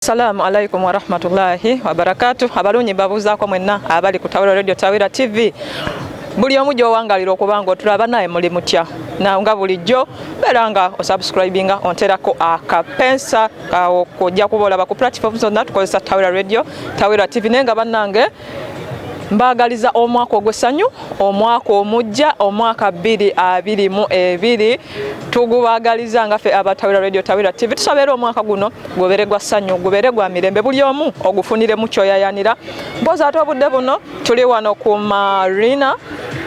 Assalamu alaikum wa rahmatullahi wa barakatuh. Abalunyi babuzaako mwenna abali ku Tawira Radio Tawira TV. Buli omu gy'owangalira okubanga otulaba naye muli mutya. Nga bulijjo beeranga osubscribinga onterako akapensa okujja kuba olaba ku platform zonna tukozesa Tawira Radio Tawira TV nenga bannange mbagaliza omwaka ogw'essanyu omwaka omujja omwaka 2022 tugubagaliza nga ffe aba Tawira Radio Tawira TV tusabeera omwaka guno gubere gwa ssanyu gubere gwa mirembe buli omu ogufunire mu kyoyayanira mpoza ate obudde buno tuli wano ku Marina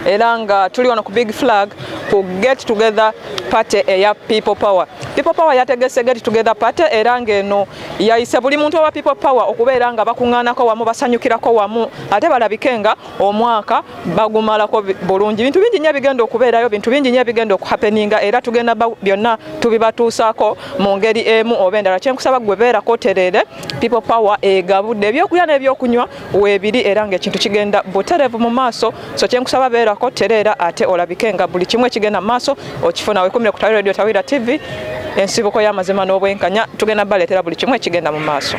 era nga tuli wano ku Big Flag ku Get Together Party eya People Power. People Power yategese Get Together Party era ng'eno yayise buli muntu owa People Power okubeera nga bakuŋŋaanako wamu basanyukirako wamu ate balabikenga omwaka bagumalako bulungi. Bintu bingi nnyo bigenda okubeerayo, bintu bingi nnyo bigenda okuhappeninga era tugenda byonna tubibatuusaako mu ngeri emu oba endala. Kyenkusaba gwe beerako otereere People Power egabudde ebyokulya n'ebyokunywa weebiri era ng'ekintu kigenda butereevu mu maaso. So kyenkusaba beerako tereera ate olabikenga buli kimu ekigenda mu maaso okifuna weekumire ku Tawira Radio Tawira TV. Ensibuko y'amazima n'obwenkanya tugenda baleetera buli kimu ekigenda mu maaso.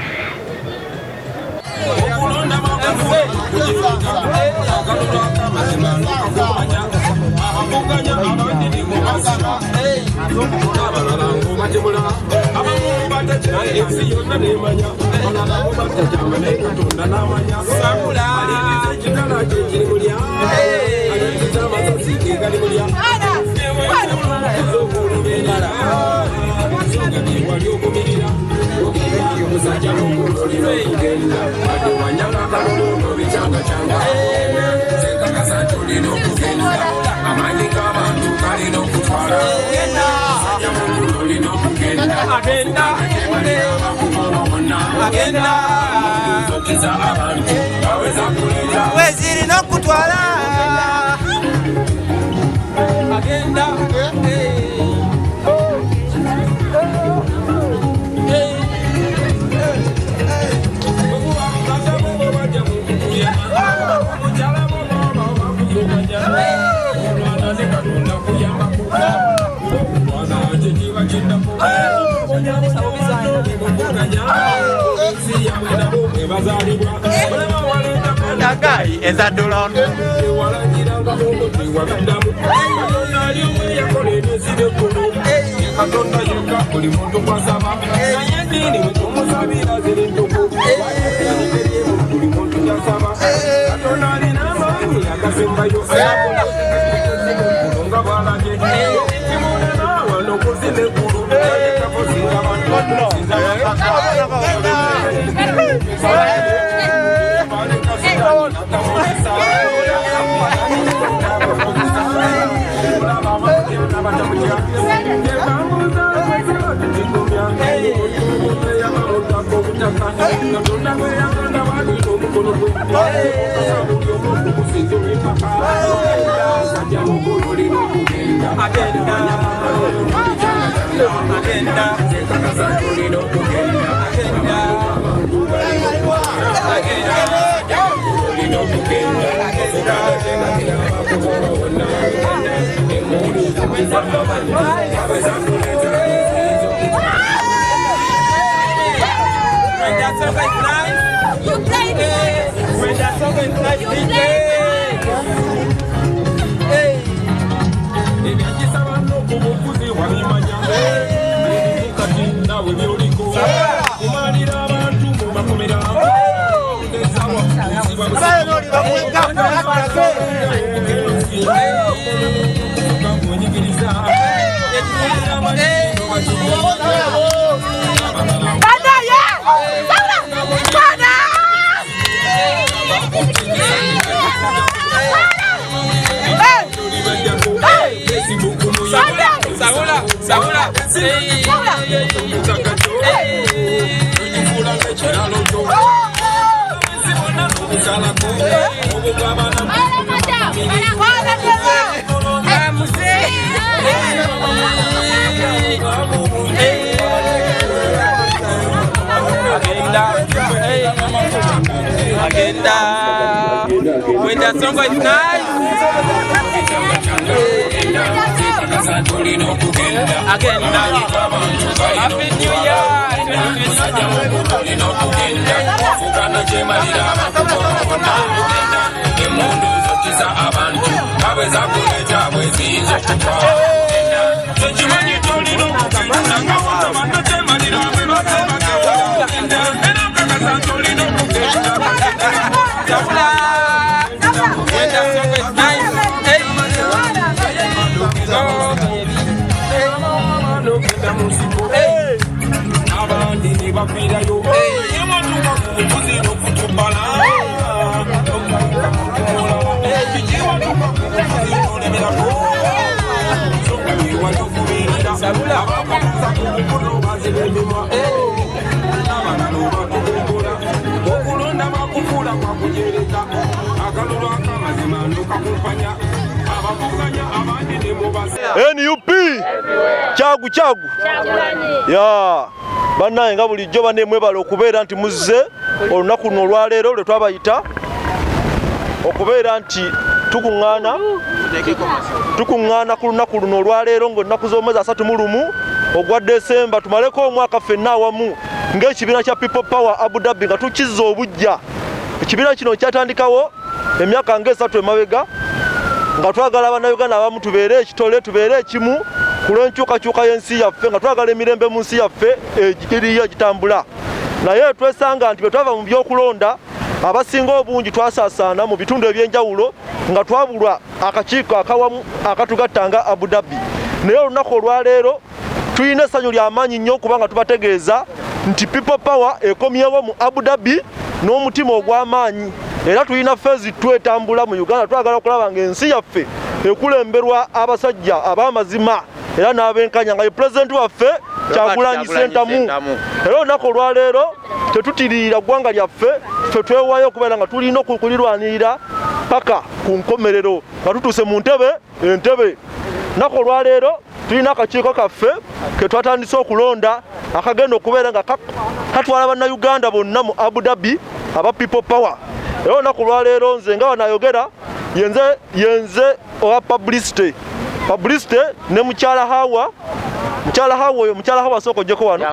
Guy is that Duran? When that song is nice, NUP Kyagu ya bannaye nga bulijjo banne mwebale okubeera nti muzze olunaku luno olwaleero lwe twabayita okubeera nti tukuŋŋaana ku lunaku luno olwaleero ng'olunaku z'omwezi 31 ogwa Desemba tumaleko omwaka ffenna awamu ng'ekibiina kya People Power Abu Dhabi nga tukizza obujja. Ekibiina kino kyatandikawo emyaka ng'esatu emabega nga twagala bannayuganda abamu tubeere ekitole tubeere ekimu ku lw'enkyukakyuka y'ensi yaffe nga twagala emirembe mu nsi yaffe eriyo egitambula. Naye twesanga nti bwe twava mu byokulonda abasinga obungi twasaasaana mu bitundu eby'enjawulo nga twabulwa akakiiko akawamu akatugattanga Abu Dhabi. Naye olunaku olwaleero tulina essanyu ly'amaanyi nnyo kubanga tubategeeza nti People Power ekomyewo mu Abu Dhabi n'omutima ogw'amaanyi, era tulina phase twetambula mu Uganda. Twagala okulaba ng'ensi yaffe ekulemberwa abasajja ab'amazima era n'abenkanya nga ye pulezidenti waffe Kyagulanyi SENTAMU. Era olunaku olwaleero tetutiririra ggwanga lyaffe, ffe twewaayo okubeera nga tulina okulirwanirira paka ku nkomerero nga tutuuse mu entebe. Olunaku olwaleero tulina akakiiko kaffe ke twatandise okulonda akagenda okubeera nga katwala bannayuganda bonna mu Abu Dhabi aba People Power. Era olunaku olwaleero nze nga wanayogera yenze owa publicity ne mukyala Hawa soko jeko wano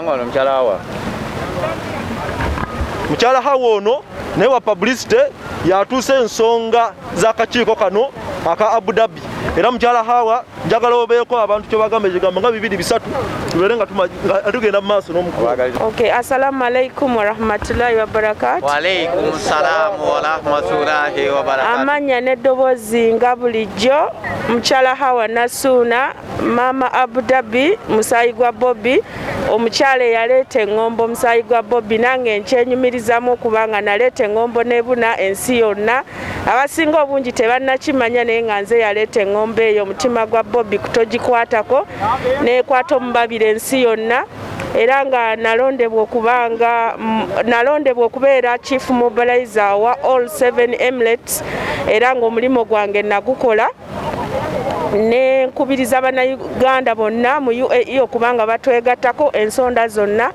mukyala Hawa ono naye wa publicity yatuuse ensonga z'akakiiko kano aka Abu Dhabi. Era mukyala Hawa njagala obeeko abantu kye bagamba ekigambo nga 2-3 tubeere nga tugenda mu maaso n'omukulu. Okay, assalamu alaikum wa rahmatullahi wa barakatuh. Wa alaikum salam wa rahmatullahi wa barakatuh. Amanya n'eddoboozi nga bulijjo mukyala Hawa Nasuna mama Abu Dhabi musaayi gwa BOBI omukyala eyaleeta eŋŋombo musaayi gwa BOBI nange nkyenyumirizamu okubanga naleeta eŋŋombo nebuna ensi yonna. Abasinga obungi tebannakimanya naye nga nze yaleeta eŋŋombo eyo omutima gwa BOBI kutogikwatako neekwata omubabira ensi yonna. Era nga nalondebwa okubeera chief mobilizer wa all 7 Emirates era ng'omulimu gwange nagukola ne nkubiriza bannayuganda bonna mu UAE okubanga batwegattako ensonda zonna.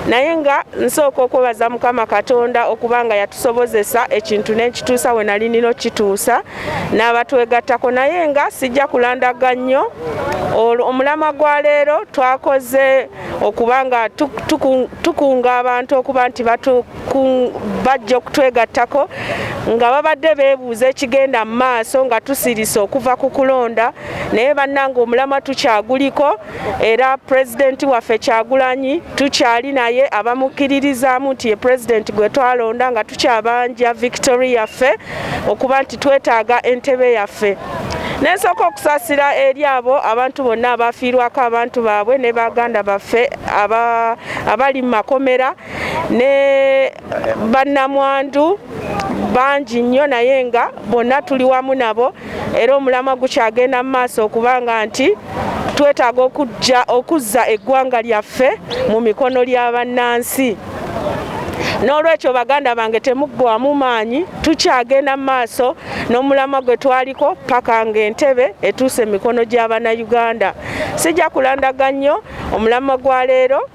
Naye nga nsooka okwebaza Mukama Katonda okubanga yatusobozesa ekintu n'ekituusa we nali nina okituusa n'abatwegattako. Naye nga sijja kulandaga nnyo omulamwa gwa leero twakoze okubanga tukunga abantu okuba nti bajja okutwegattako nga babadde beebuuza ekigenda mu maaso nga tusirisa okuva ku kulonda. Naye bannange omulamwa tukyaguliko era pulezidenti waffe Kyagulanyi tukyali naye abamukkiririzaamu nti ye pulezidenti gwe twalonda nga tukyabanja victory yaffe okuba nti twetaaga entebe yaffe. Nensooka okusaasira eri abo abantu bonna abafiirwako abantu baabwe ne baganda baffe abali mu makomera ne bannamwandu bangi nnyo naye nga bonna tuli wamu nabo era omulamwa gukyagenda mu maaso okubanga nti twetaaga okuzza eggwanga lyaffe mu mikono ly'abannansi. N'olwekyo baganda bange temuggwamu maanyi tukyagenda mu maaso n'omulamwa gwe twaliko paka ng'entebe etuuse emikono gy'Abannayuganda. Sijja kulandaga nnyo omulamwa gwa leero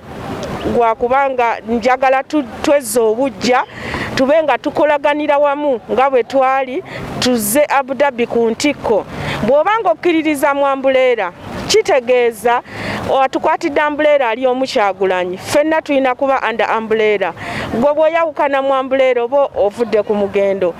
gwakubanga njagala twezza obujja tube nga tukolaganira wamu nga bwe twali tuzze Abu Dhabi ku ntikko. Bw'obanga okkiririza mu ambuleera kitegeeza atukwatidde umbrella ali omu Kyagulanyi ffenna tulina kuba under umbrella gwe bw'oyawukana mu umbrella oba ovudde ku mugendo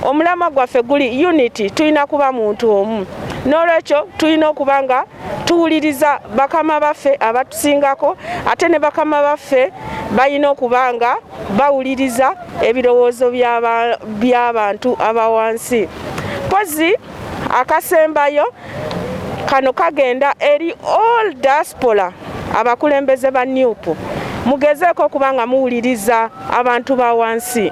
omulamwa gwaffe guli unity tulina kuba muntu omu n'olwekyo tulina okuba nga tuwuliriza bakama baffe abatusingako ate ne bakama baffe balina okuba nga bawuliriza ebirowoozo by'abantu abawansi pozi akasembayo kano kagenda eri all diaspora abakulembeze ba NUP mugezeeko okuba nga muwuliriza abantu ba wansi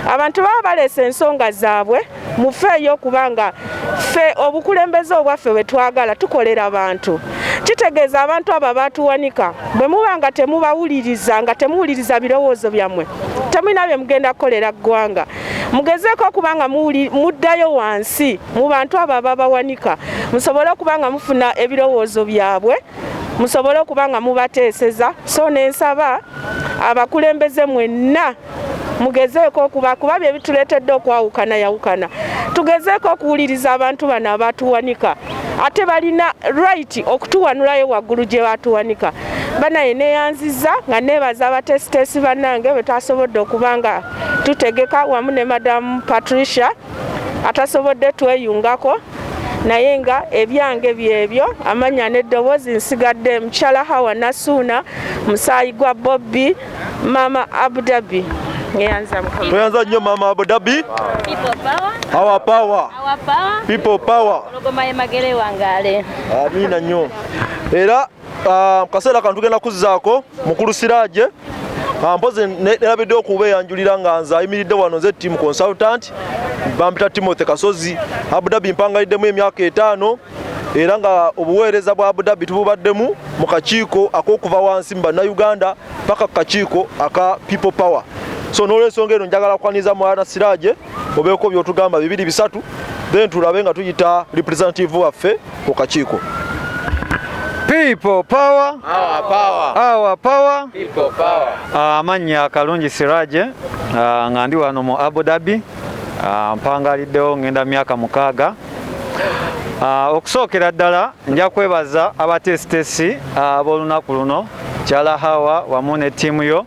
abantu baba baleese ensonga zaabwe mufeeyo kubanga ffe obukulembeze obwaffe bwe twagala tukolera abantu kitegeeza abantu abo batuwanika bwe muba nga temubawuliriza nga temuwuliriza birowoozo byammwe temulina bye mugenda kukolera ggwanga mugezeeko okuba nga muddayo wansi mu bantu abo ababawanika musobole okuba nga mufuna ebirowoozo byabwe musobole okuba nga mubateeseza so nensaba abakulembeze mwenna mugezeeko kuba bye bituleetedde okwawukana yawukana tugezeeko okuwuliriza abantu bano abatuwanika ate balina right okutuwanulayo waggulu gye batuwanika banaye neyanziza nga neebaza abatesitesi bannange bwe twasobodde okuba nga tutegeka wamu ne madamu Patricia atasobodde tweyungako naye nga ebyange byebyo amanya n'eddoboozi nsigadde mukyala Hawa Nasuuna musaayi gwa BOBI mama Abudabi Tuyanza nnyo mama Abudabi. People power. Our power. Our power. People power. Ologoma emagere wangale. Amina nnyo. Era kaseera kantu tugenda kuzzaako mukulu Siraje mpozi nerabidde okubeeyanjulira nga nze ayimiridde wano nze team consultant bampita Timothy Kasozi Abudabi mpangaliddemu emyaka 5 era nga obuweereza bwa Abudabi tububaddemu mu kakiiko ak'okuva wansi mu bannayuganda paka kakiiko aka people power. So n'olwensonga eno njagala kukwaniza mwana Siraje obeeko by'otugamba 2-3 then tulabe nga tuyita representative waffe ku kakiiko. People power. Our power. Our power. People power. Amanya Kalungi Siraje nga ndi wano mu Abu Dhabi mpangaliddewo ngenda myaka 6. Okusookera ddala nja kwebaza abatesitesi ab'olunaku luno Kyala Hawa wamu ne ttiimu yo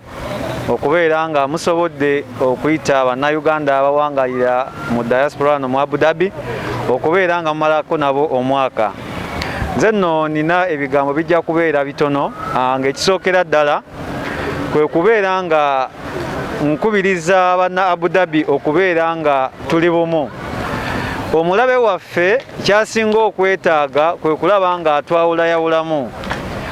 okubeera nga musobodde okuyita bannayuganda abawangalira mu diaspora no mu Abu Dhabi okubeera nga mumalako nabo omwaka. Nze nno nina ebigambo bijja kubeera bitono ng'ekisookera ddala kwe kubeera nga nkubiriza banna Abu Dhabi okubeera nga tuli bumu. Omulabe waffe kyasinga okwetaaga kwe kulaba nga atwawulayawulamu.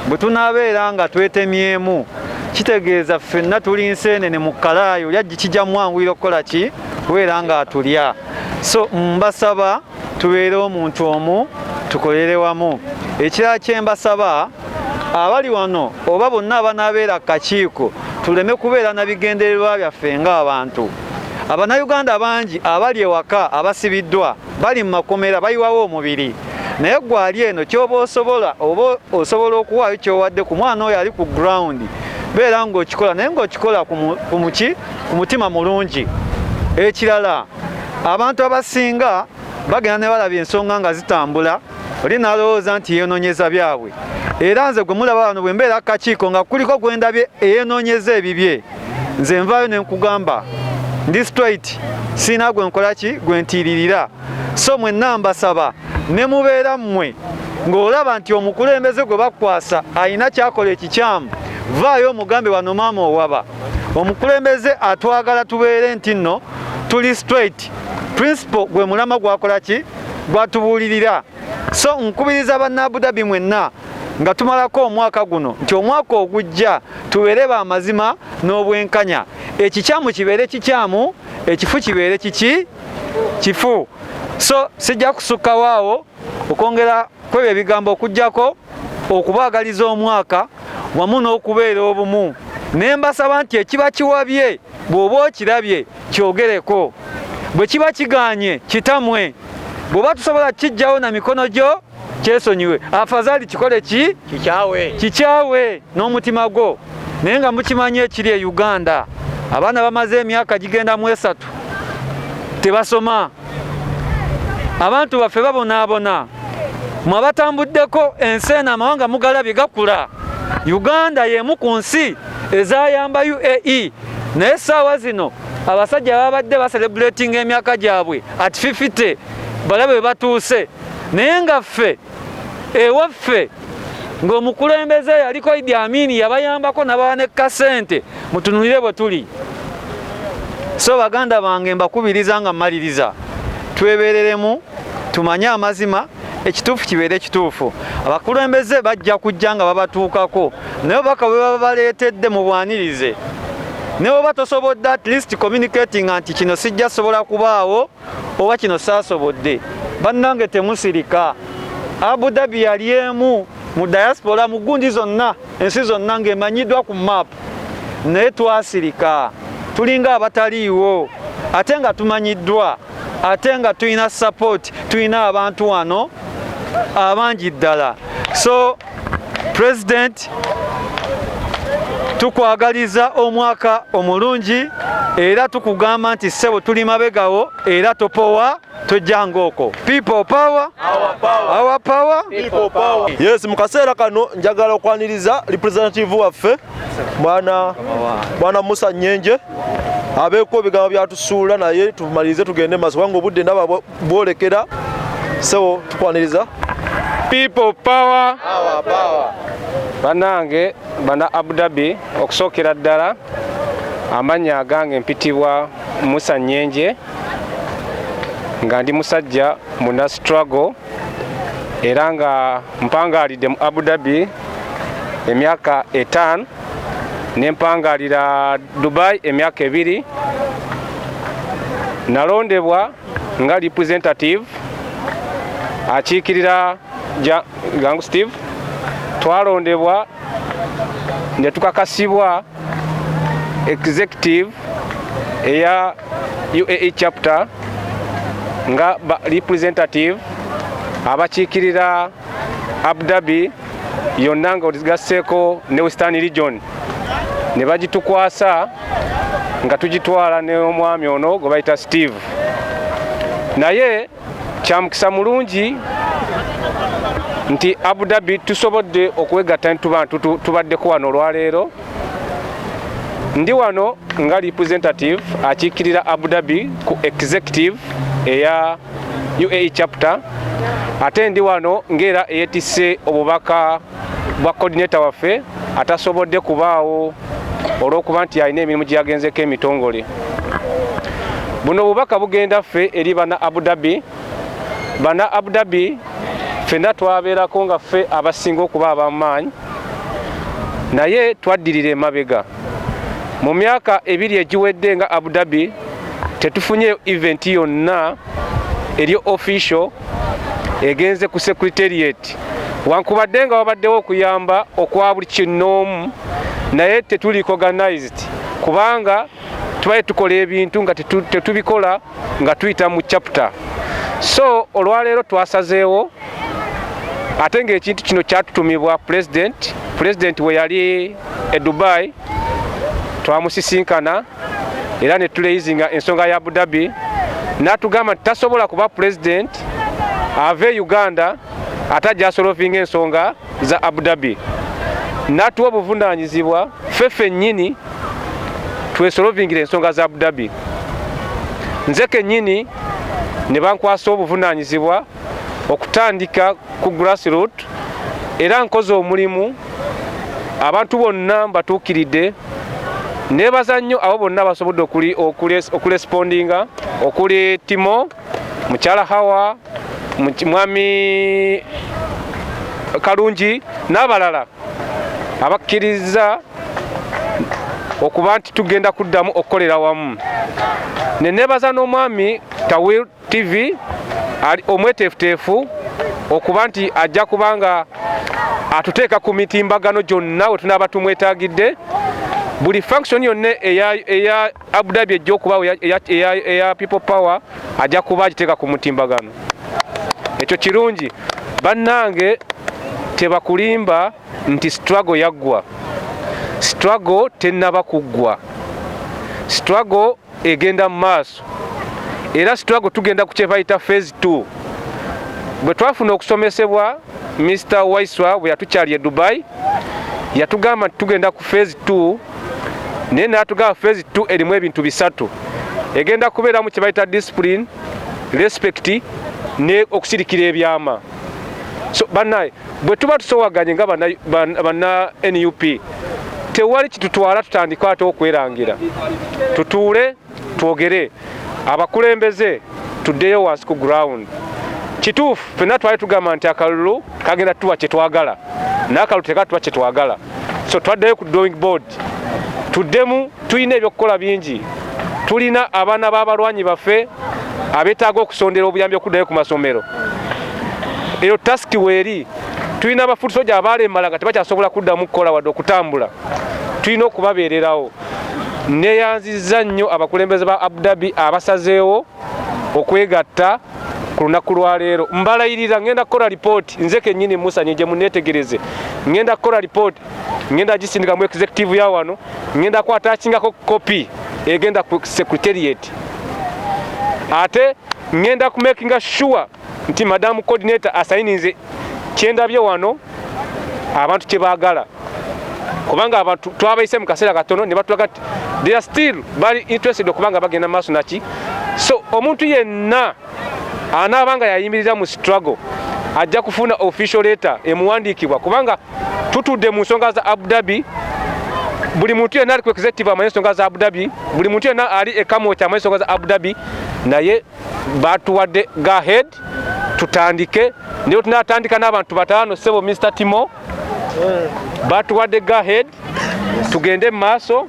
Bwe tunaabeera nga twetemyemu kitegeeza ffenna tuli nseenene mu kalaayo yajji kijja mwanguira okukola ki kubeera nga atulya. So mbasaba tubeere omuntu omu tukolere wamu. Ekirala kye mbasaba abali wano oba bonna abanaabeera kakiiko tuleme kubeera na bigendererwa byaffe ng'abantu. Abannayuganda bangi abali ewaka abasibiddwa bali mu makomera bayiwawo omubiri naye gwali eno kyoba osobola okuwaayo kyowadde ku mwana oyo ali ku ground beera ng'okikola naye ng'okikola ku mutima mulungi. Ekirala abantu abasinga bagenda ne balaba ensonga nga zitambula oli n'alowooza nti yeenoonyeza byabwe era nze gwe mulaba wano bwe mbeera kakiiko nga kuliko gwe ndabye eyeenoonyeza ebibye nze nvaayo ne nkugamba ndi straight sina gwe nkola ki gwe ntiiririra. So mwenna mbasaba ne mubeera mmwe ng'olaba nti omukulembeze gwe bakwasa ayina kyakola ekikyamu vaayo omugambe wano maama owaba omukulembeze atwagala tubeere nti nno tuli straight principle gwe mulama gwakola ki gwatubuulirira. So nkubiriza banna Abu Dhabi mwenna nga tumalako omwaka guno nti omwaka ogujja tubeere ba mazima n'obwenkanya ekikyamu kibeere kikyamu ekifu kibeere kifu. So sijja kusukkawo awo okwongera kwebyo ebigambo okujjako okubaagaliza omwaka wamu n'okubeera obumu. Ne mbasaba nti ekiba kiwabye bw'oba okirabye kyogereko bwe kiba kigaanye kitamwe bw'oba tusobola kijjawo na mikono gyo kyesonyiwe afazali kikole kikyawe n'omutima gwo. Naye nga mukimanye ekiri e Uganda abaana bamaze emyaka gigenda mu 3 tebasoma abantu baffe babonaabona mwabatambuddeko enseena amawanga mugalabye gakula. Uganda y'emu ku nsi ezayamba UAE naye essaawa zino abasajja babadde baselebrating emyaka gyabwe at 50 balabe bwe batuuse naye nga ffe ewaffe ng'omukulembeze yaliko Idi Amin yabayambako n'abawa ne kasente mutunulire bwe tuli. So baganda bange mbakubiriza nga mmaliriza twebereremu tumanye amazima ekituufu kibeere ekituufu. Abakulembeze bajja kujja nga babatuukako naye baka bwe baba baleetedde mu bwanirize naye oba tosobodde at least communicating nti kino sijja sobola kubaawo oba kino saasobodde. Bannange temusirika. Abu Dhabi yali emu mu diaspora mu gundi zonna ensi zonna ng'emanyiddwa ku map naye twasirika tulinga abataliiwo ate nga tumanyiddwa ate nga tulina support tulina abantu wano abangi ddala. So President tukwagaliza omwaka omulungi era tukugamba nti ssebo tuli mabegawo era topowa tojjangoko. People power, our power, people power. Yes, mu kaseera kano njagala okwaniriza representative waffe bwana Musa Nyenje abeeko ebigambo byatusuula naye tumalirize tugende maaso kubanga obudde ndaba bwolekera. So tukwaniriza people power, our power. Banange bana Abu Dhabi okusookera ddala amanya agange mpitibwa Musa Nyenje nga ndi musajja muna struggle era nga mpangalidde mu Abu Dhabi emyaka 5 nempangalira Dubai emyaka 2 nalondebwa nga representative akiikirira gangu Steve twalondebwa ne tukakasibwa executive eya UAE chapter nga representative abakiikirira Abu Dhabi yonna nga oligaseeko ne Western region ne bagitukwasa nga tugitwala ne omwami ono gwe bayita Steve. Naye kyamukisa mulungi nti Abu Dhabi tusobodde okwegatta tubaddeko wano olwaleero. Ndi wano nga representative akiikirira Abu Dhabi ku executive eya UAE chapter ate ndi wano ngera eyetisse obubaka bwa coordinator waffe atasobodde kubaawo olw'okuba nti alina emirimu gye yagenzeko emitongole. Buno obubaka bugenda ffe eri bana Abu Dhabi. Bana Abu Dhabi ffenna twabeerako nga ffe abasinga okuba ab'amaanyi naye twaddirira emabega. Mu myaka 2 egiwedde nga Abu Dhabi tetufunye event yonna eri official egenze ku secretariat wankubadde nga wabaddewo okuyamba okwa buli kinoomu naye tetuli organized kubanga tubaye tukola ebintu nga tetubikola nga tuyita mu chapter. So olwaleero twasazeewo ate ng'ekintu kino kyatutumibwa president we yali e Dubai twamusisinkana era ne tuleyizinga ensonga ya Abu Dhabi n'atugamba nti tasobola kuba president ave Uganda atajja asolovinga ensonga za Abu Dhabi. N'atuwa obuvunaanyizibwa ffeffe nnyini twesolovingira ensonga za Abu Dhabi. Nze kennyini ne bankwasa obuvunaanyizibwa okutandika ku grassroot era nkoze omulimu abantu bonna mbatuukiridde. Nebaza nnyo abo bonna basobodde okurespondinga okuli Timo, Mukyala Hawa, Mwami Kalungi n'abalala abakkiriza okuba nti tugenda kuddamu okukolera wamu. Ne nebaza n'omwami Tawil TV omweteefuteefu okuba nti ajja kubanga atuteeka ku mitimbagano gyonna we tunaaba tumwetaagidde. Buli function yonna eya Abu Dhabi ejja okubaawo eya people power ajja kuba agiteeka ku mutimbagano. Ekyo kirungi. Bannange tebakulimba nti struggle yaggwa. Struggle tennaba kuggwa. Struggle egenda mu maaso. Era struggle tugenda ku kye bayita phase 2. bwe twafuna okusomesebwa Mr. Waiswa bwe yatukyali e Dubai yatugamba tugenda ku phase 2 naye n'atugamba phase 2 erimu ebintu bisatu egenda kubeeramu kye bayita discipline respect ne okusirikira ebyama. So bannaye bwe tuba tusowaganye nga banna NUP tewali kitutwala tutandika ate okwerangira tutuule twogere abakulembeze tuddeyo wansi ku ground. Kituufu ffenna twali tugamba nti akalulu kagenda tuwa kye twagala n'akalulu tekatuwa kye twagala. So twaddeyo ku drawing board tuddemu tulina ebyokukola bingi. Tulina abaana b'abalwanyi baffe abeetaaga okusondera obuyambi okuddayo ku masomero. Eyo tasiki weeri tulina abafuuti soja abaalemala nga tebakyasobola kuddamu kukola wadde okutambula. Tulina okubabeererawo. Neeyanzizza nnyo abakulembeze ba Abu Dhabi abasazeewo okwegatta ku lunaku lwa leero. Mbalayirira ngenda kukola lipooti nze kennyini Musanye gye munneetegereze. Ngenda kukola lipooti ngenda gisindika mu executive ya wano ngenda kwatachingako kopi egenda ku secretariat. Ate ngenda ku making sure nti madam coordinator assigninze kyendabye wano abantu kye baagala. Kubanga abantu twabayise mu kaseera katono ne batulaga ati they are still very interested okubanga bagenda maaso naki. So omuntu yenna anaabanga yayimirira mu struggle ajja kufuna official letter emuwandiikibwa kubanga tutudde mu nsonga za Abu Dhabi. Buli muntu yenna ali ku executive amanyi ensonga za Abu Dhabi, buli muntu yenna ali ekamooti amanyi ensonga za Abu Dhabi, naye batuwadde go ahead tutandike. Naye tunatandika n'abantu bataano sebo Mr. Timo batuwadde go ahead tugende mu maaso.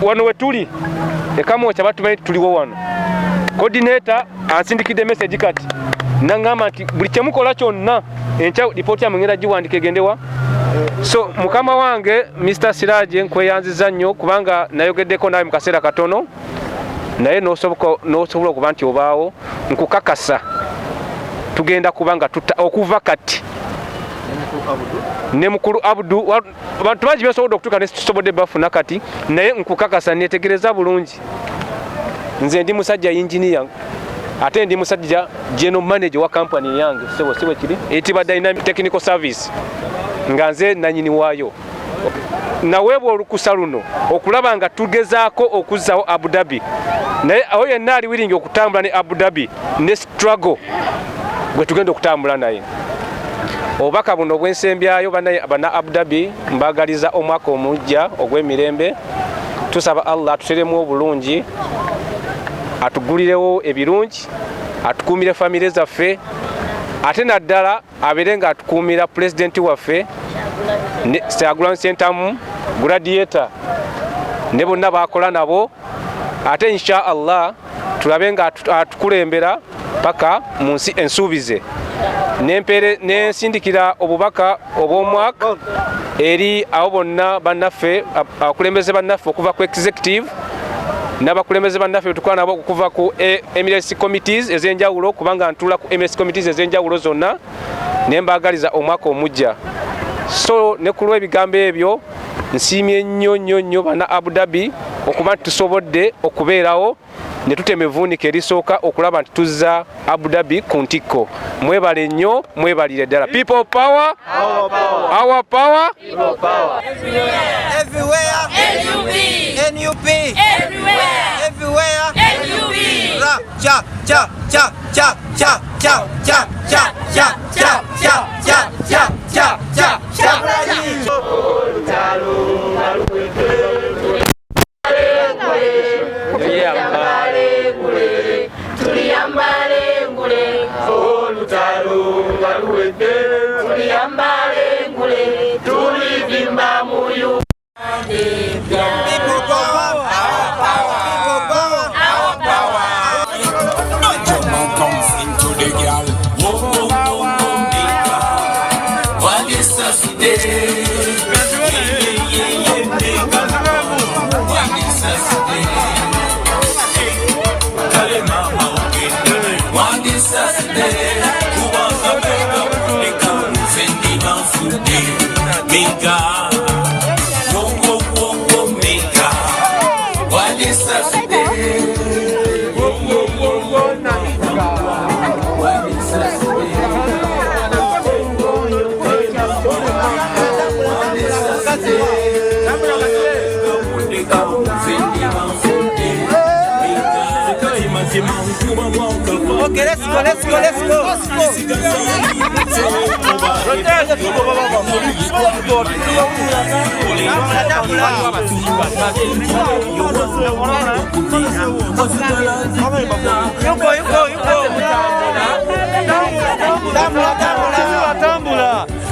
Wano we tuli ekamooti abatumanyi tuliwo wano. Coordinator ansindikidde message kati nangamba nti buli kyemukola kyonna enkya lipooti yammwe ngenda giwandika egendewa. So mukama wange Mr. Siraje nkweyanziza nnyo kubanga nayogeddeko nawe mu kaseera katono naye n'osobola okuba nti obaawo nkukakasa tugenda kubanga okuva kati ne mukulu Abdu abantu bangi besobodde okutuuka ne tusobodde bafuna kati naye nkukakasa neetegereza bulungi. Nze ndi musajja engineer ate ndi musajja general manager wa company yange siwe kiri etibwa Dynamic Technical Service nga nze nanyini waayo. Naweebwa olukusa luno okulaba nga tugezaako okuzzawo Abu Dhabi naye awo yenna ali wiringi okutambula ne Abu Dhabi ne struggle gwe tugenda okutambula naye. Obubaka buno obw'ensembyayo bana Abu Dhabi mbagaliza omwaka omujja ogw'emirembe. Tusaba Allah atuteremu obulungi atugulirewo ebirungi atukuumire famire zaffe ate naddala abeere nga atukuumira pulezidenti waffe Kyagulanyi SENTAMU Gladiator ne bonna baakola nabo. Ate insha Allah tulabe nga atukulembera paka mu nsi ensuubize. Nensindikira obubaka obw'omwaka eri abo bonna bannaffe abakulembeze bannaffe okuva ku executive n'abakulembeze bannaffe tukola nabo okuva ku Emirates committees ez'enjawulo kubanga ntuula ku Emirates committees ez'enjawulo zonna ne mbagaliza omwaka omujja. So ne ku lw'ebigambo ebyo nsiimye nnyo bana Abu Dhabi okuba nti tusobodde okubeerawo ne tutema evvuunika erisooka okulaba nti tuzza Abu Dhabi ku ntikko. Mwebale nnyo, mwebalire ddala. People power, our power, people power. Everywhere, NUP, everywhere, NUP. Rap, cha, cha, cha, cha, cha, cha, cha, cha, cha, cha, cha, cha, cha, cha, cha, cha. People power, our power, people power, our power. German comes into the girl. Whoa, nigga. What is us today? Yeah, nigga. What is us today? Tell him I'm okay. What is us today? Who wants to make up? They come sending us today. Nigga. Okay, let's go.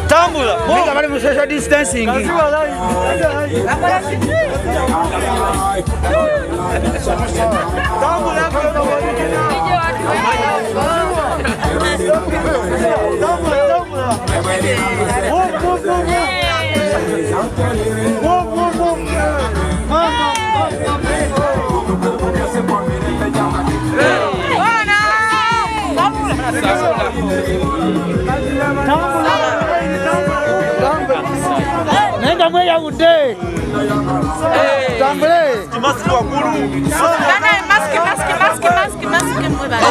Tambula. Minga bali mu social distancing. Nenda mweya ude. Tambule. Maski wa guru. Maski mweba.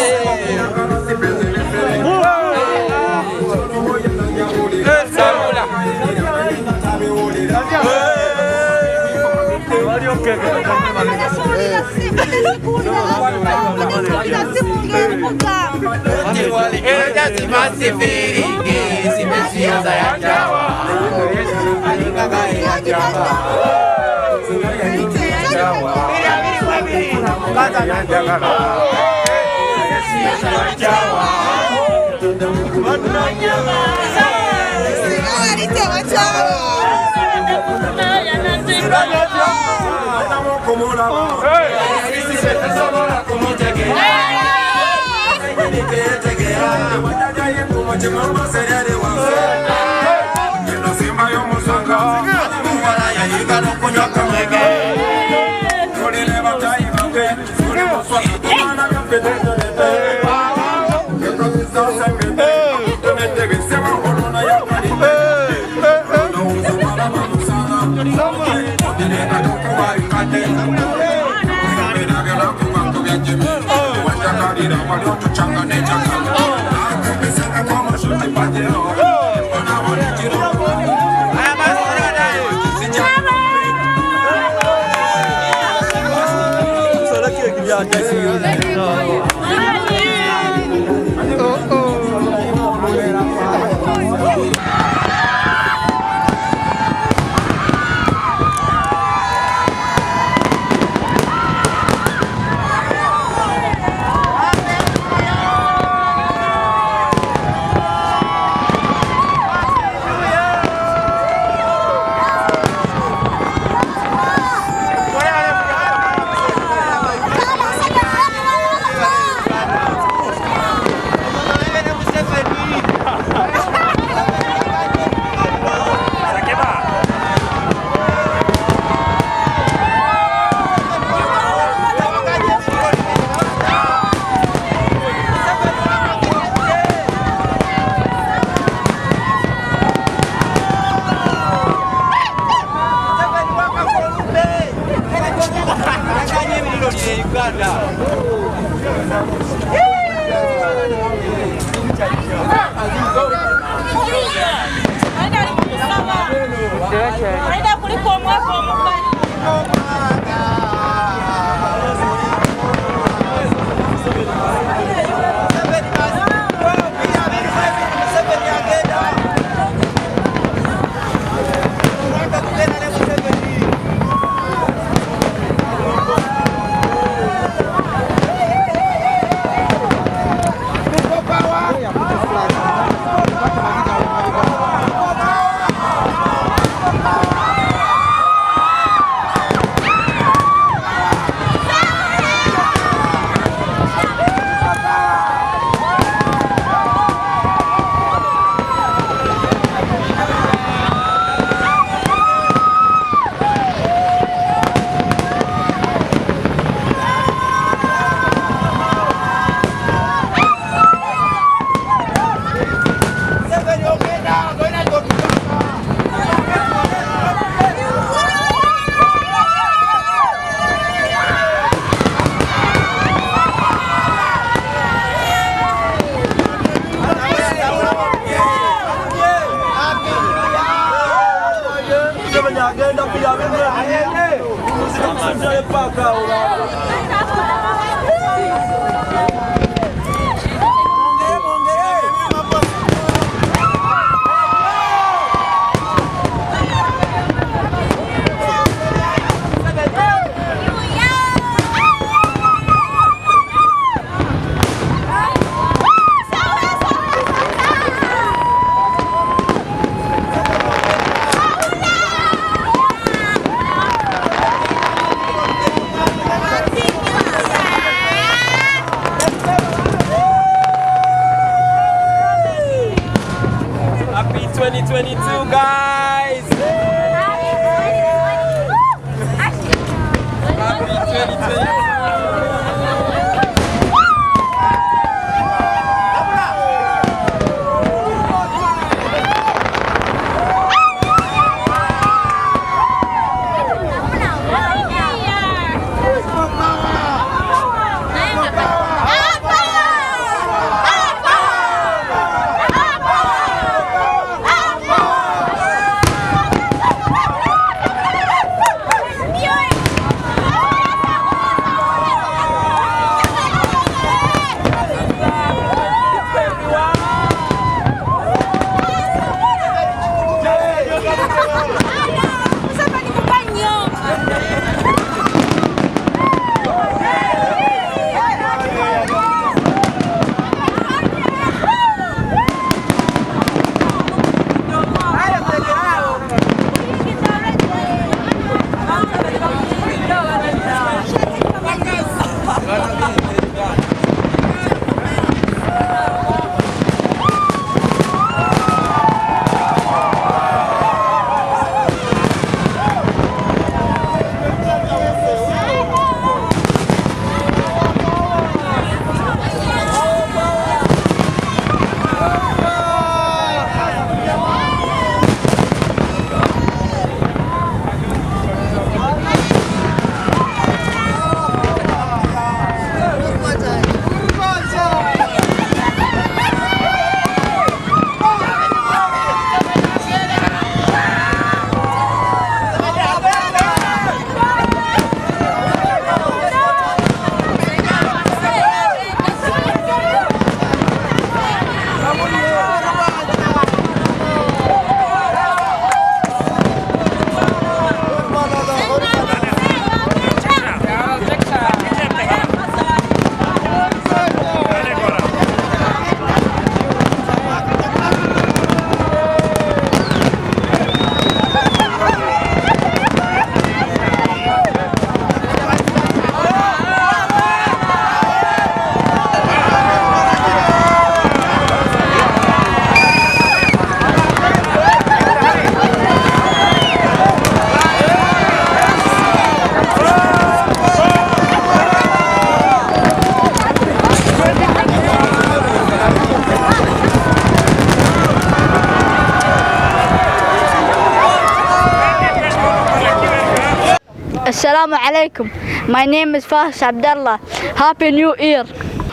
Assalamu alaikum. My name is Fahs Abdullah. Happy New Year.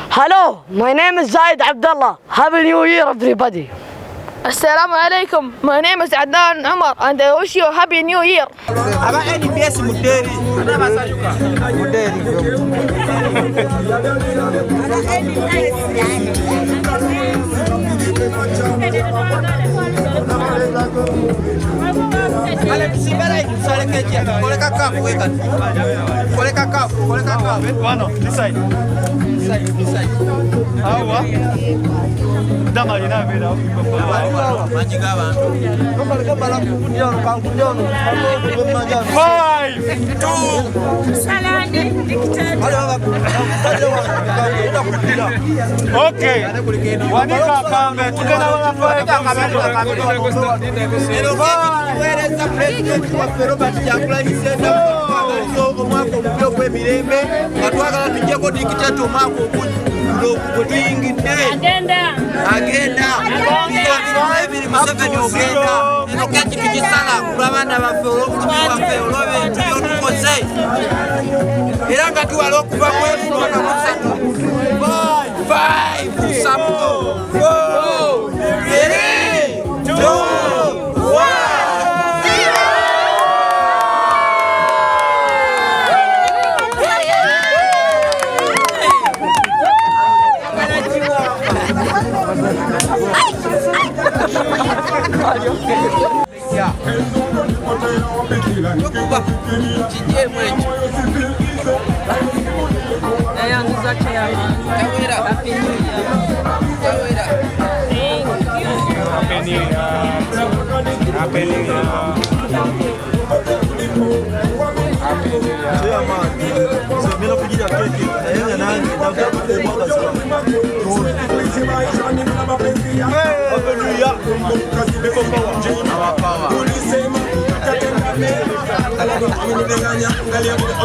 Hello, my name is Zaid Abdullah. Happy New Year, everybody. Assalamu alaikum. My name is Adnan Umar and I wish you a happy new year. Aba NPS Muderi. Okay. Wanika kambe tugenda wana Robert Kyagulanyi omwaka omupya ogw'emirembe nga twagala tujjeko dikiteto omwaka oguyingidde agenda ebiri Museveni ogenda eno kekikisala kulw'abaana baffe olw'obulumi bwaffe olw'ebintu byotukoze era nga tuwala okuva mu efuloona mu 5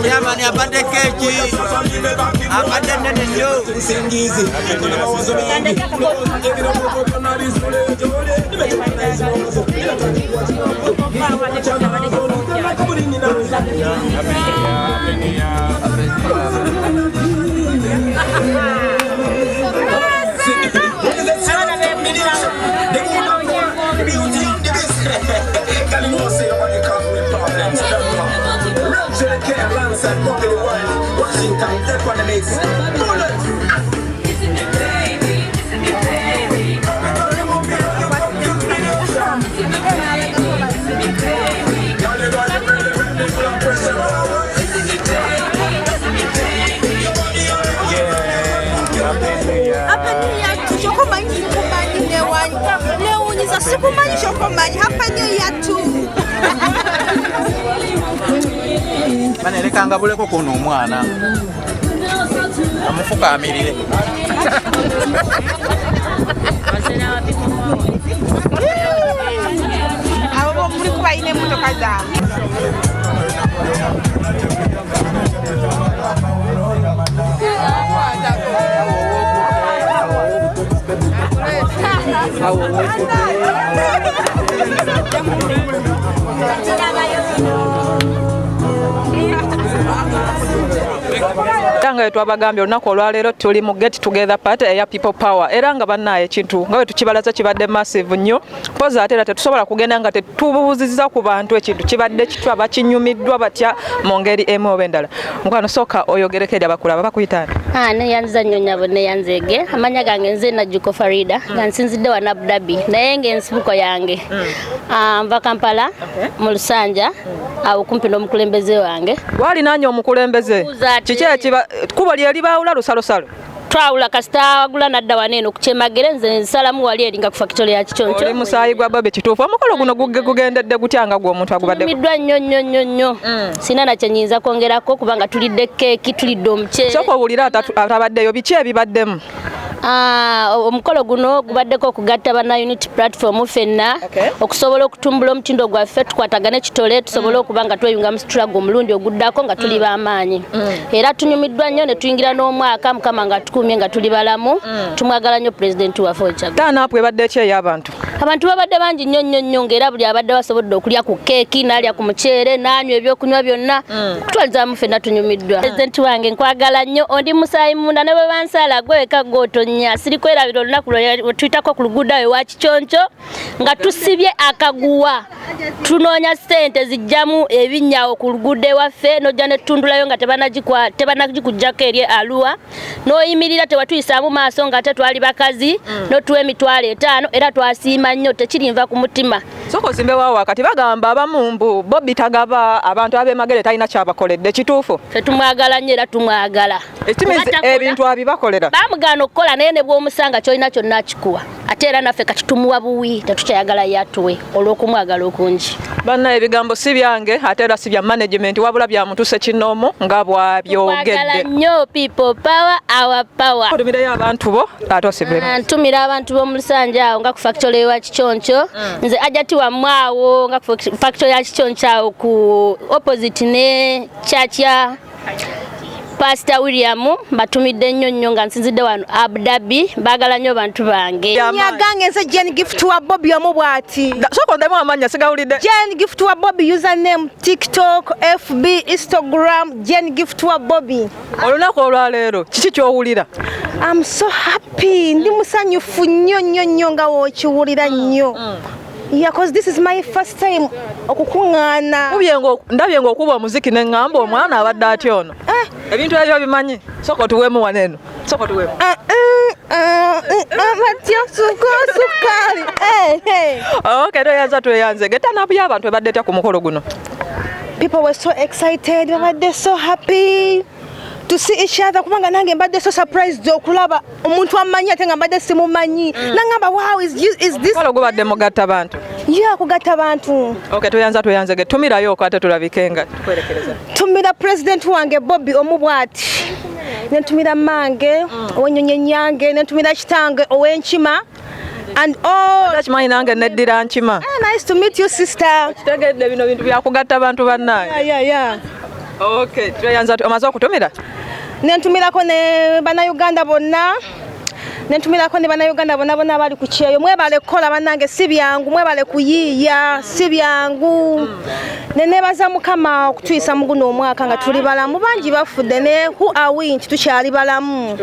Yamani abadde keki abadde nene nnyo Sikumanyi chokomanyi hapa nyo yatu. Bane leka ngabuleko kuno omwana. Amufuka amirire. Abo muri kuba ine motoka za. Tanga twabagambye olunaku olwaleero tuli mu get together party eya people power era nga bannaye ekintu nga bwe tukibalaza kibadde massive nnyo poza ate era tetusobola kugenda nga tetubuuziza ku bantu ekintu kibadde kitwa bakinyumiddwa batya mu ngeri emu oba endala. Mukwano sooka oyogereko eri abakulaba bakuyitaani. Neyanza nnyo nyabo neyanzege amanya gange nze Najjuko Farida nga nsinzidde wa Abu Dhabi naye ng'ensibuko yange nva Kampala mu Lusanja awo kumpi n'omukulembeze wange. Walinanya omukulembeze kiki ekiba kubo lyeri baawula lusalosalo twawula kasita agula nadda waneeno ku Kyemagere nze nsalamu wali eringa ku factory ya Kikyoncho. Oli musaayi gwa BOBI kituufu omukolo guno gugendedde gutya nga gw'omuntu agubadde middwa nnyo sina na kye nnyinza kwongerako kubanga tulidde keeki tulidde omuceere. Sooka owulira atabaddeyo biki ebibaddemu? omukolo guno gubaddeko okugatta bana unity platform ffenna okusobola okutumbula omutindo gwaffe tukwatagane kitole tusobole okuba nga tweyunga mu struggle omulundi oguddako nga tuli b'amaanyi era tunyumiddwa nnyo ne tuyingira n'omwaka mukama nga tukumye nga tuli balamu tumwagala nnyo pulezidenti waffe Kyagulanyi. Taanaapu ebadde ki ey'abantu? Abantu babadde bangi nnyo ng'era buli abadde basobodde okulya ku keeki n'alya ku muceere n'anywa ebyokunywa byonna kutwalizaamu ffenna tunyumiddwa. Pulezidenti wange nkwagala nnyo ondi musaayi munda ne bwe bansaala gwe weka gw'otonnya sirikwerabira olunaku lwe tuyitako ku luguudo ewa Kikyonco nga tusibye akaguwa tunoonya ssente zijjamu ebinnyawo ku luguudo ewaffe n'ojja ne tutundulayo nga tebanagikugyako eri Arua n'oyimirira tewatuyisaamu maaso nga ate twali bakazi n'otuwa emitwalo 5 era twasiima nnyo tekirinva ku mutima. Soko simbewa wakati bagamba abamu mbu BOBI tagaba abantu ab'emagere talina kyabakoledde kituufu? Tetumwagala nnyo era tumwagala. Ebintu abibakolera bamugaana okukola naye ne bw'omusanga kyolina kyonna akikuwa ate era naffe kati tumuwa buwi tetukyayagala yatuwe olw'okumwagala okungi. Banna ebigambo si byange ate era si bya management wabula bya muntu Ssekinomo nga bwabyogedde. Twagala nnyo people power our power. Otumirayo abantu bo ate osibulemu. Ntumira abantu bo mu Lusanja awo nga ku factory ewa Kikyonco nze ajati wamwawo nga ku factory ya Kikyonco awo ku opposite ne church ya Pastor William batumidde nnyo nga nsinzidde wano Abu Dhabi bagala nnyo bantu bange. Nyagange nze Jen Gift wa BOBI omubwati. Soko ndemu amanya sigawulidde. Jen Gift wa BOBI username TikTok, FB, Instagram Jen Gift wa BOBI. Olunaku olwaleero kiki kyowulira? I'm so happy. Ndi musanyufu nnyo nga wokiwulira nnyo. Yeah, because this is my first time okukungana. Ndabye ng'okuba omuziki ne ngamba omwana abadde atya ono. Ebintu ebyo bimanyi. Soko tuwemu waneno. Soko tuwemu. Batya sukali. Okay, tweyanze. Geta nabu y'abantu ebadde etya ku mukolo guno. People were so excited. They were so happy to see each other. Kubanga nange mbadde so surprised okulaba omuntu amanyi ate nga mbadde simumanyi. Nangamba wow, is this Kolo gubadde mugatta abantu. Yeah, kugatta abantu. Okay, tweyanze ge tumirayo ko ate tulabikenga tukwerekereza. Tumira president wange BOBI omubwati. Nentumira mange onyonye nyange nentumira kitange owenkima and all that's my nange neddira nkima. Nice to meet you sister. Kitegedde bino bintu byakugatta abantu bannange. Yeah. Okay, tweyanze amaze okutumira. Nentumirako ne bannayuganda bonna. Nentumirako ne bannayuganda bonna bali ku kyeyo mwebale kukola bannange si byangu mwebale kuyiiya si byangu nenebaza mukama okutuyisa mu guno omwaka nga tuli balamu bangi bafudde ne who are we nti tukyali balamu.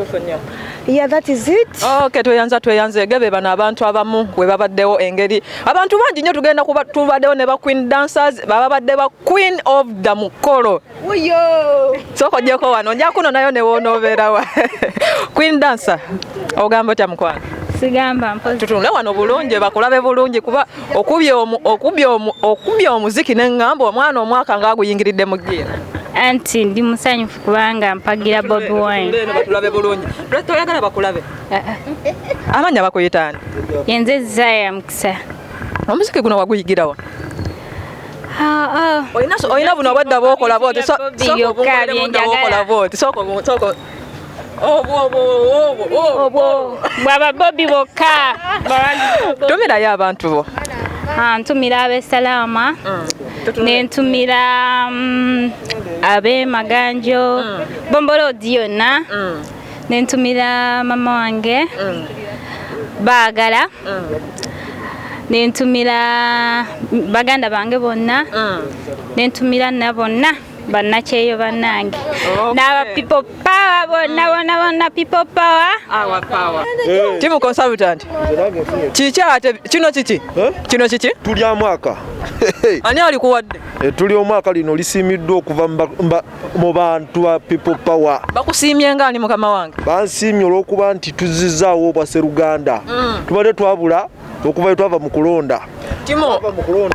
Yeah, that is it. Okay, tweyanze gebe bana abantu abamu we babaddewo engeri abantu bangi nnyo tugenda kuba tubaddewo ne ba queen dancers babadde ba queen of the mukolo. Uyo soko jeko wano nja kuno nayo ne wonobeerawa queen dancer ogamba otya mukwana? Sigamba mpozi tutunule wano bulungi bakulabe bulungi kuba okubya omuziki n'engamba omwana omwaka ng'aguyingiridde mu gira. Anti ndi musanyufu kubanga mpagira Bobi Wine. Batulabe bulungi. Presto oyagala bakulabe. Amanya bakuyitaani. Yenze Zaya Mukisa. Omuziki guno waguyigira wa? Oyina buno obwadde bw'okola booti. Soko. Bwaba Bobi bokka. Tumirayo abantu bo. Ntumira ab'Esalaama. Nentumira abe Maganjo. Bombolodi yonna. Nentumira mama wange. Baagala. Nentumira baganda bange bonna. Nentumira na bonna. Bannakyeyo bannange. N'aba people power bonna people power. Our power. Timu consultant. Kino kiki? Tuli amwaka. Ani alikuwadde? Tuli omwaka lino lisimiddwa okuva mu bantu ba people power. Bakusiimye ng'ani mukama wange? Bansiimye olw'okuba nti tuzizzaawo obwaseruganda. Tubadde twabula okuva twava mu kulonda. Timo,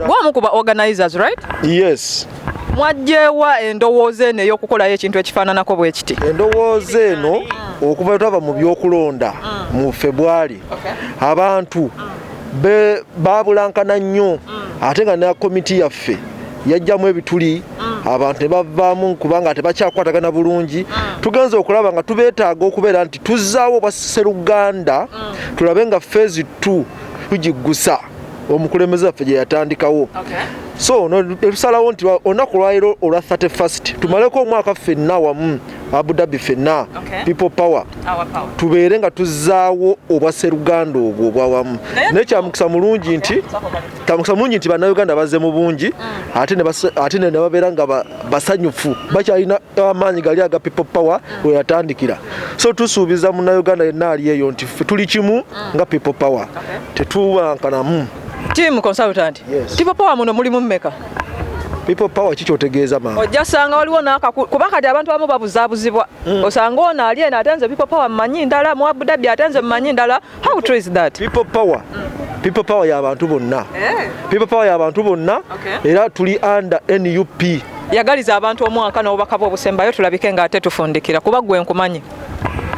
gwamu kuba organizers, right? Yes. Mwajjewa endowooza eno ey'okukolayo ekintu ekifaananako bwe kiti? Endowooza eno okuva twava mu by'okulonda mu February abantu babulankana nnyo ate nga ne komiti yaffe yajjamu ebituli abantu ne bavaamu kubanga tebakyakwatagana bulungi tugenze okulaba nga tubeetaaga okubeera nti tuzzaawo Obwasseruganda tulabe nga phase 2 tugiggusa omukulembeze waffe gye yatandikawo so tusalawo nti olunaku lwaleero olwa 31st tumaleko omwaka ffenna wamu Abu Dhabi ffenna people power tubeere nga tuzzaawo Obwasseruganda obwo obwawamu naye kyamukisa mulungi nti bannayuganda bazze mu bungi ate ne babeera nga basanyufu bakyalina amaanyi gali aga people power we yatandikira so tusuubiza munnayuganda yenna ali eyo nti tuli kimu nga people power tetuwankanamu team consultant people power muno mulimu mmeka people power kikyotegeeza maama ojasanga waliwo kuba kati abantu abamu babuzaabuzibwa osanga ono ali eno atenze people power mmanyi ndala mu Abu Dhabi atenze mmanyi ndala how true is that people power y'abantu bonna people power y'abantu bonna era tuli under NUP yagaliza abantu omwaka n'obubaka bw'obusembayo tulabike ng'ate tufundikira kuba gwe nkumanyi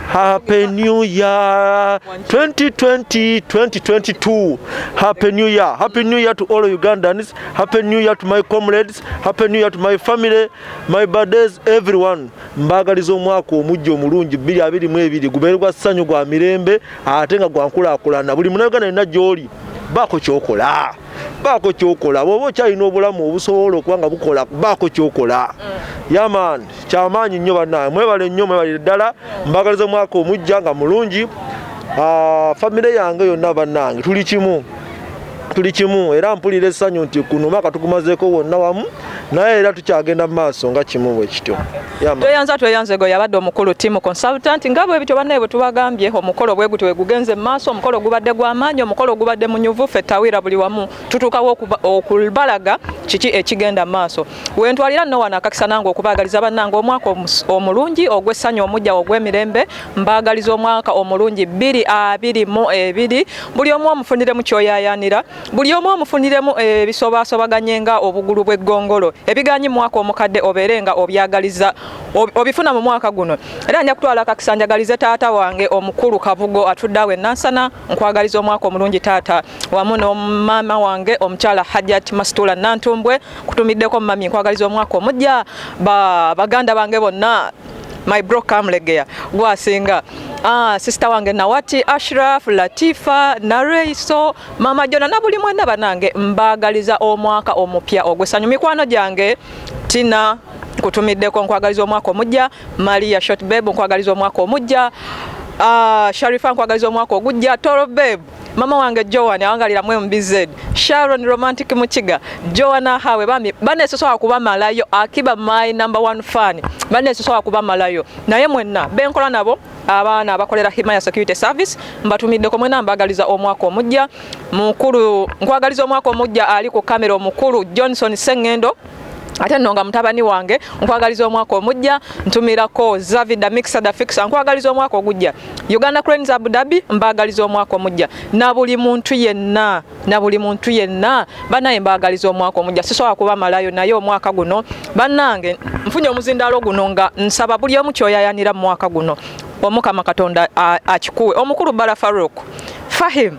Happy New Year 2020-2022. Happy New Year. Happy New Year to all Ugandans. Happy New Year to my comrades. Happy New Year to my family, my birthdays, everyone. Mbagaliza omwaka omujja omulungi 2022 gubeere gwa ssanyu gwa mirembe ate nga gwa nkulaakulana. Buli munnayuganda yenna gy'oli baako kyokola. Baako kyokola bw'oba okyalina obulamu obusobola okuba nga bukola baako kyokola yaman kyamaanyi nnyo bannange mwebale ddala mbagaliza omwaka omujja nga mulungi famire yange yonna bannange tuli kimu era mpulira essanyu nti kuno omwaka tugumazeeko wonna wamu naye era tukyagenda mu maaso nga kimu bwe kityo tweyanze go yabadde omukulu team consultant nga bwe bityo bannaye bwe tubagambye omukolo bwe gutyo gugenze mu maaso omukolo gubadde gw'amaanyi omukolo gubadde munyuvu ffe tawira buli wamu tutuukawo okubalaga kiki ekigenda mu maaso wentwalira nno wano akakisa nange okubaagaliza bannange omwaka omulungi ogw'essanyu omujja ogw'emirembe mbaagaliza omwaka omulungi 2022 buli omu omufuniremu kyoyaayaanira buli omu omufuniremu ebisobaasobaganye nga obugulu bw'eggongolo ebiganyi mwaka omukadde obeere nga obyagaliza obifuna mu mwaka guno era nja kutwala akakisa njagalize taata wange omukulu Kavugo atudde awo Nansana nkwagaliza omwaka omulungi taata wamu n'omama wange omukyala Hajjat Masitula Nantumbwe kutumiddeko mami nkwagaliza omwaka omujja baganda bange bonna my bro Kamlegeya gwasinga sister wange Nawati Ashraf Latifa Nareiso mama Jona na buli mwana banange mbagaliza omwaka omupya ogwessanyu mikwano gyange Tina kutumiddeko nkwagaliza omwaka omujja Maria Short Babe nkwagaliza omwaka omujja Sharifa nkwagaliza omwaka ogujja Toro Babe mama wange Joan awangalira mwe MBZ Sharon Romantic Muchiga Joanna hawe bami banesosola kuba malayo Akiba my number 1 fan banesosola kuba malayo naye mwenna benkola nabo abaana abakolera Himaya Security Service mbatumiddeko mwena mbagaliza omwaka omujja mukulu nkwagaliza omwaka omujja ali ku kamera omukulu Johnson Sengendo ate nonga mutabani wange nkwagaliza omwaka omujja ntumirako Zavida Mixada Fixa nkwagaliza omwaka ogujja Uganda Cranes Abu Dhabi mbagaliza omwaka omujja na buli muntu yenna banaye mbagaliza omwaka omujja sisobola kuba malayo naye omwaka guno bannange nfunye omuzindalo guno nga nsaba buli omu kyoyayanira mu mwaka guno omukama Katonda akikuwe omukulu Bala Farouk Fahim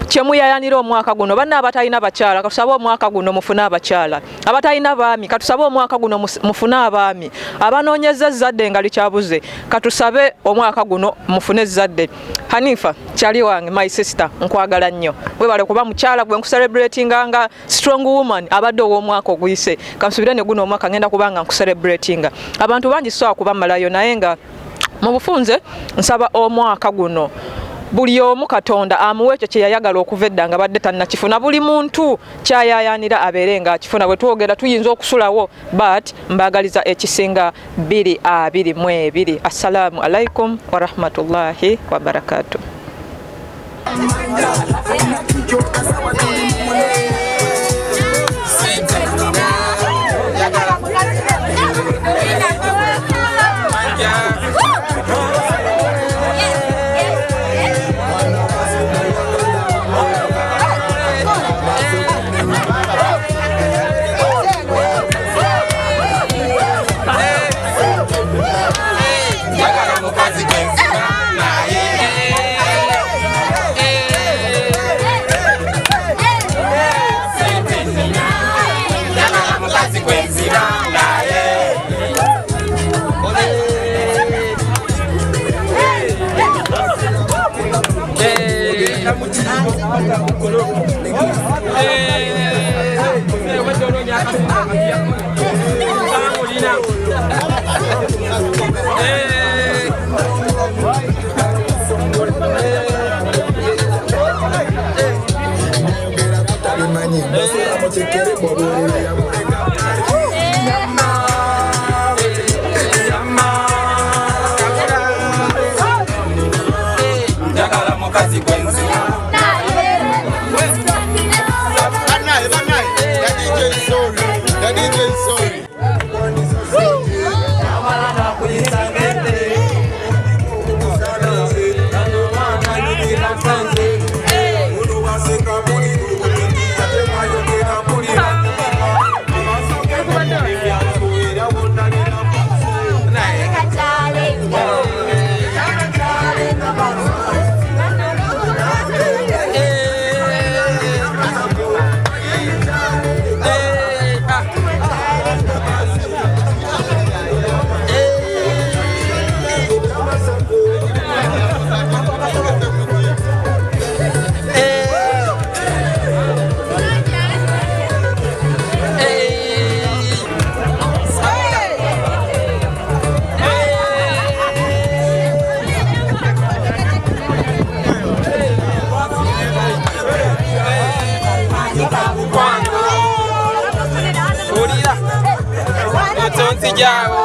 kyemuyayanira omwaka guno banna abatalina bakyala katusabe omwaka guno mufune abakyala abatalina baami katusabe omwaka guno mufune abaami abanoonyeza ezzadde nga likyabuze katusabe omwaka guno mufune ezzadde Hanifa kyali wange my sister nkwagala nnyo webale kuba mukyala gwe nkucelebratinga nga strong woman abadde ow'omwaka oguyise kansubire ne guno omwaka ngenda kubanga nkucelebratinga abantu bangi sobola kuba malayo naye nga mu bufunze nsaba omwaka guno buli omu Katonda amuwe ekyo kye yayagala okuva edda nga badde tannakifuna buli muntu kyayayanira abeere nga akifuna bwe twogera tuyinza okusulawo but mbagaliza ekisinga 2022 assalamu alaikum wa rahmatullahi wa barakatuh Tonsi jawo